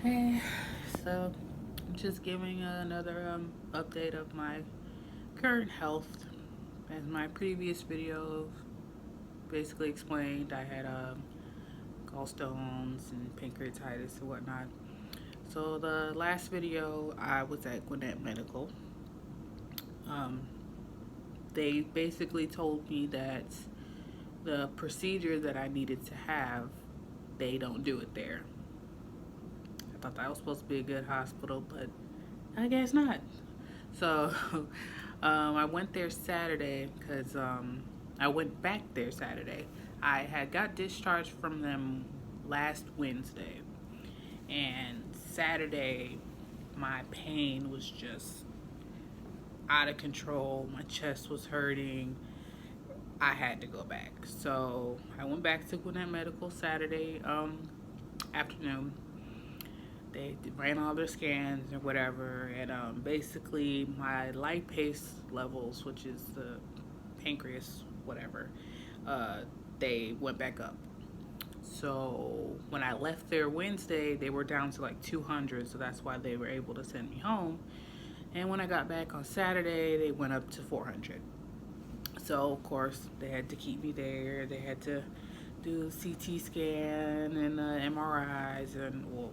Hey, so I'm just giving another update of my current health. As my previous video basically explained, I had gallstones and pancreatitis and whatnot. So the last video, I was at Gwinnett Medical. Um, they basically told me that the procedure that I needed to have, they don't do it there. I thought that was supposed to be a good hospital, but I guess not. So I went there Saturday because I went back there Saturday. I had got discharged from them last Wednesday, and Saturday my pain was just out of control. My chest was hurting. I had to go back. So I went back to Gwinnett Medical Saturday afternoon. They ran all their scans or whatever, and basically my lipase levels, which is the pancreas, whatever, uh, they went back up. So when I left there Wednesday, they were down to like 200, so that's why they were able to send me home. And when I got back on Saturday, they went up to 400. So of course they had to keep me there. They had to do a CT scan and MRIs and well,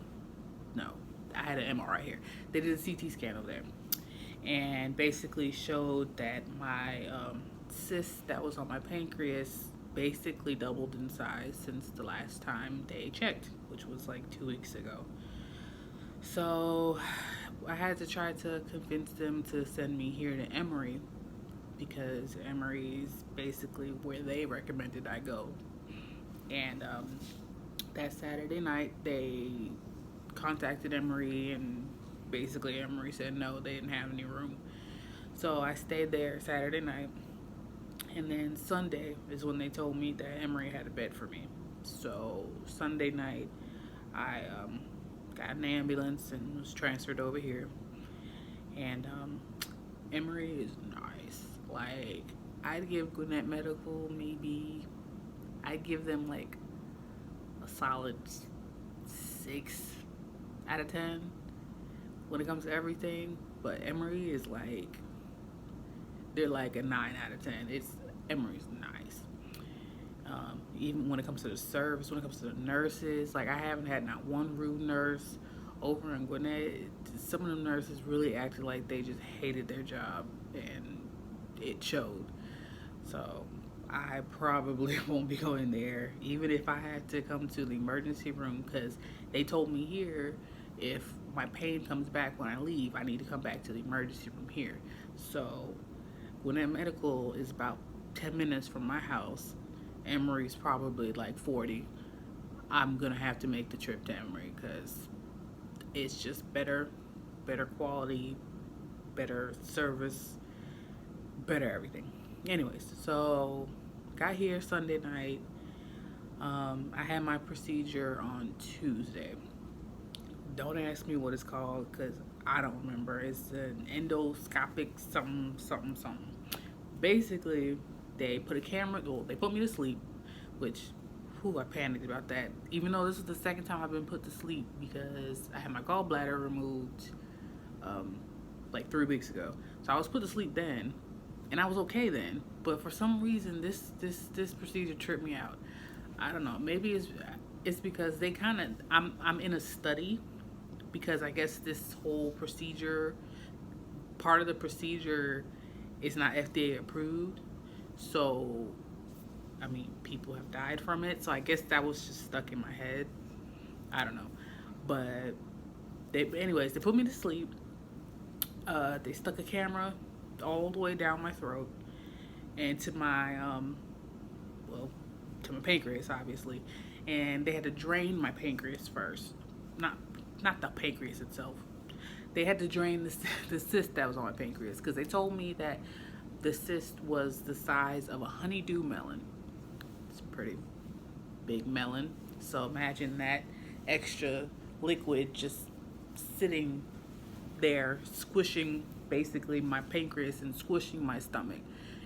no, I had an MRI here. They did a CT scan over there and basically showed that my cyst that was on my pancreas basically doubled in size since the last time they checked, which was like 2 weeks ago. So I had to try to convince them to send me here to Emory because Emory is basically where they recommended I go. And that Saturday night, they contacted Emory, and basically Emory said no, they didn't have any room. So I stayed there Saturday night, and then Sunday is when they told me that Emory had a bed for me. So Sunday night, I got an ambulance and was transferred over here. And Emory is nice. Like, I'd give Gwinnett Medical maybe, I'd give them like a solid 6 out of 10 when it comes to everything. But Emory is like, they're like a 9 out of 10. It's Emory's nice. Even when it comes to the service, when it comes to the nurses, like I haven't had not one rude nurse over in Gwinnett. Some of them nurses really acted like they just hated their job, and it showed. So I probably won't be going there, even if I had to come to the emergency room, because they told me here if my pain comes back when I leave, I need to come back to the emergency room here. So Gwinnett Medical is about 10 minutes from my house. Emory's probably like 40. I'm gonna have to make the trip to Emory because it's just better quality, better service, better everything. Anyways, so got here Sunday night. I had my procedure on Tuesday. Don't ask me what it's called because I don't remember. It's an endoscopic something. Basically, they put a camera. Well, they put me to sleep, which, whew, I panicked about that. Even though this is the second time I've been put to sleep because I had my gallbladder removed, um, like 3 weeks ago. So I was put to sleep then, and I was okay then. But for some reason, this procedure tripped me out. I don't know. Maybe it's because they kind of I'm in a study because I guess this whole procedure, part of the procedure, is not FDA approved. So I mean, people have died from it. So I guess that was just stuck in my head. I don't know, but anyways, they put me to sleep. They stuck a camera all the way down my throat and to my well, to my pancreas, obviously, and they had to drain my pancreas first. Not not the pancreas itself. They had to drain the cyst that was on my pancreas because they told me that the cyst was the size of a honeydew melon. It's a pretty big melon. So imagine that extra liquid just sitting there, squishing basically my pancreas and squishing my stomach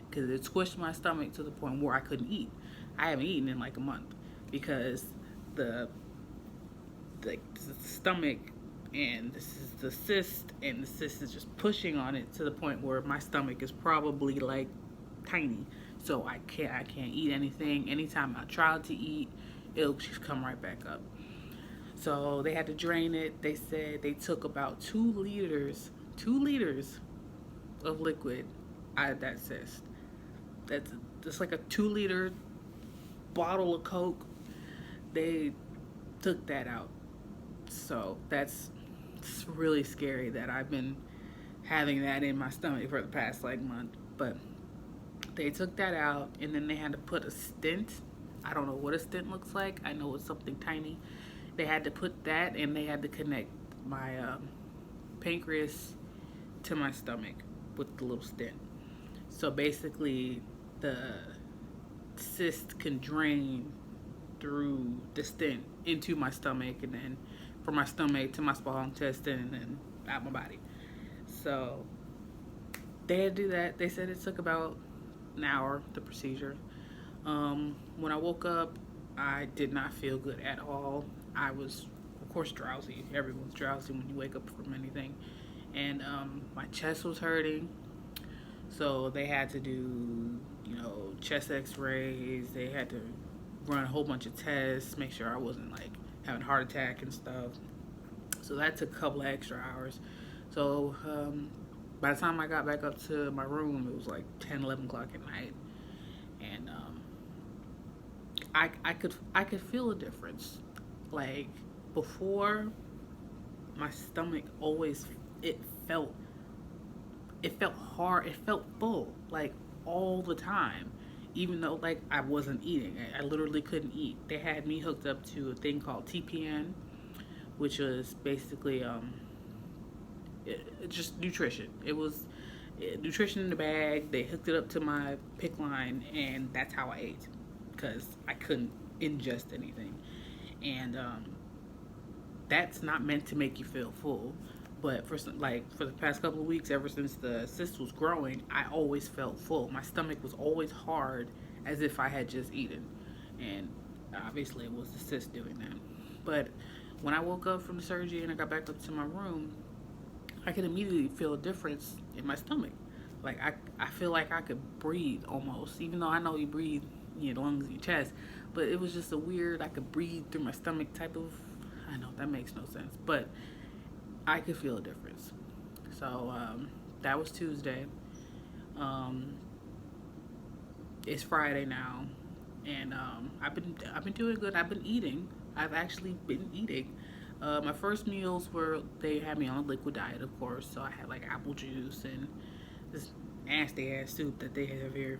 because it squished my stomach to the point where I couldn't eat. I haven't eaten in like a month because the the stomach and this is the cyst, and the cyst is just pushing on it to the point where my stomach is probably like tiny. So I can't eat anything. Anytime I try to eat, it'll just come right back up. So they had to drain it. They said they took about 2 liters of liquid out of that cyst. That's just like a 2 liter bottle of Coke. They took that out. So that's it's really scary that I've been having that in my stomach for the past like month. But they took that out, and then they had to put a stent. I don't know what a stent looks like. I know it's something tiny. They had to put that, and they had to connect my pancreas to my stomach with the little stent. So basically, the cyst can drain through the stent into my stomach, and then from my stomach to my small intestine, and then out my body. So they had to do that. They said it took about an hour, the procedure. When I woke up, I did not feel good at all. I was, of course, drowsy. Everyone's drowsy when you wake up from anything. And my chest was hurting. So they had to do, chest x-rays. They had to run a whole bunch of tests, make sure I wasn't like having a heart attack and stuff. So that took a couple of extra hours. So by the time I got back up to my room, it was like 10, 11 o'clock at night. And I could feel a difference. Like before, my stomach always it felt hard. It felt full, like all the time. Even though like I wasn't eating, I literally couldn't eat. They had me hooked up to a thing called TPN, which was basically just nutrition. It was nutrition in the bag. They hooked it up to my PIC line, and that's how I ate because I couldn't ingest anything. And that's not meant to make you feel full. But for the past couple of weeks, ever since the cyst was growing, I always felt full. My stomach was always hard, as if I had just eaten, and obviously it was the cyst doing that. But when I woke up from the surgery and I got back up to my room, I could immediately feel a difference in my stomach. Like I feel like I could breathe almost, even though I know you breathe in your lungs and your chest. But it was just a weird, I could breathe through my stomach type of, I know that makes no sense, but I could feel a difference. So that was Tuesday. It's Friday now, and I've been doing good. I've been eating. I've actually been eating. My first meals were they had me on a liquid diet, of course. So I had like apple juice and this nasty ass soup that they have here.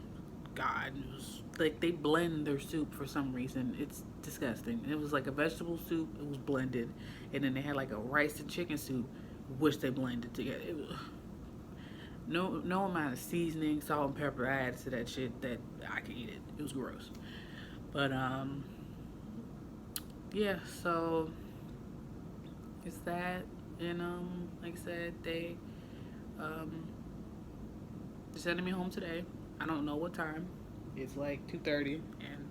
God, it was like they blend their soup for some reason. It's disgusting. It was like a vegetable soup. It was blended, and then they had like a rice and chicken soup, which they blended together. It was, no amount of seasoning, salt and pepper I added to that shit that I could eat it. It was gross. But yeah. So it's that, and like I said, they um sending me home today. I don't know what time. It's like 2:30, and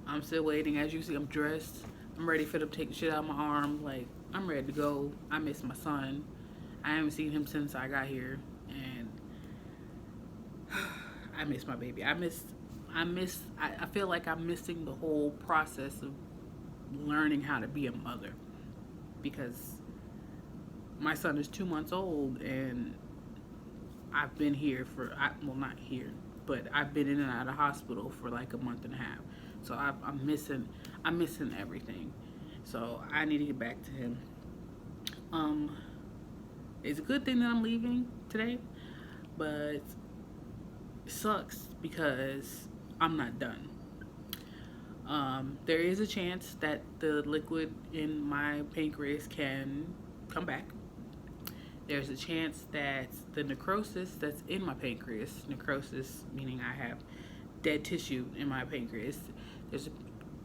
I'm still waiting. As you see, I'm dressed. I'm ready for them to take the shit out of my arm. Like, I'm ready to go. I miss my son. I haven't seen him since I got here, and I miss my baby. I feel like I'm missing the whole process of learning how to be a mother, because my son is 2 months old, and I've been here well, not here, but I've been in and out of hospital for like a month and a half. So I'm missing everything. So I need to get back to him. It's a good thing that I'm leaving today, but it sucks because I'm not done. There is a chance that the liquid in my pancreas can come back. There's a chance that the necrosis that's in my pancreas, necrosis meaning I have dead tissue in my pancreas, there's a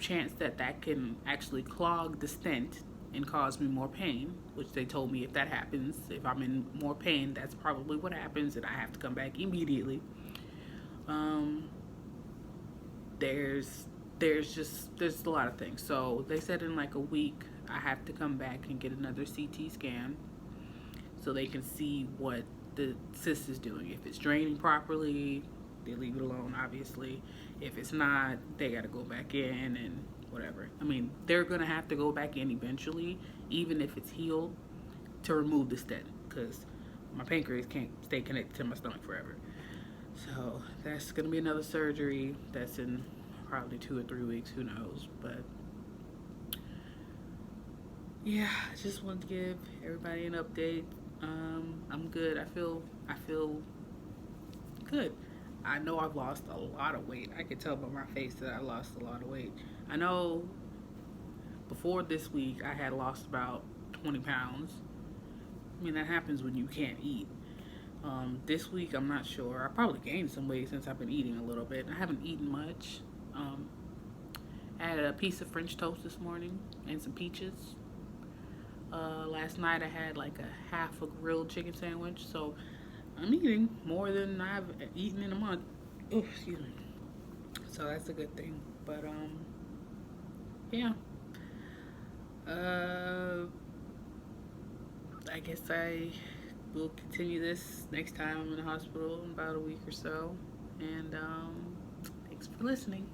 chance that that can actually clog the stent and cause me more pain, which they told me if that happens, if I'm in more pain, that's probably what happens, and I have to come back immediately. There's a lot of things. So they said in like a week I have to come back and get another CT scan so they can see what the cyst is doing. If it's draining properly, they leave it alone, obviously. If it's not, they got to go back in and whatever. I mean, they're going to have to go back in eventually, even if it's healed, to remove the stent, because my pancreas can't stay connected to my stomach forever. So that's going to be another surgery that's in probably 2 or 3 weeks, who knows. But yeah, I just wanted to give everybody an update. I'm good. I feel good. I know I've lost a lot of weight. I can tell by my face that I lost a lot of weight. I know before this week I had lost about 20 pounds. I mean, that happens when you can't eat. This week I'm not sure. I probably gained some weight since I've been eating a little bit. I haven't eaten much. I had a piece of French toast this morning and some peaches. Last night I had like a half a grilled chicken sandwich, so I'm eating more than I've eaten in a month. Oh, excuse me. So that's a good thing. But yeah. I guess I will continue this next time I'm in the hospital in about a week or so. And thanks for listening.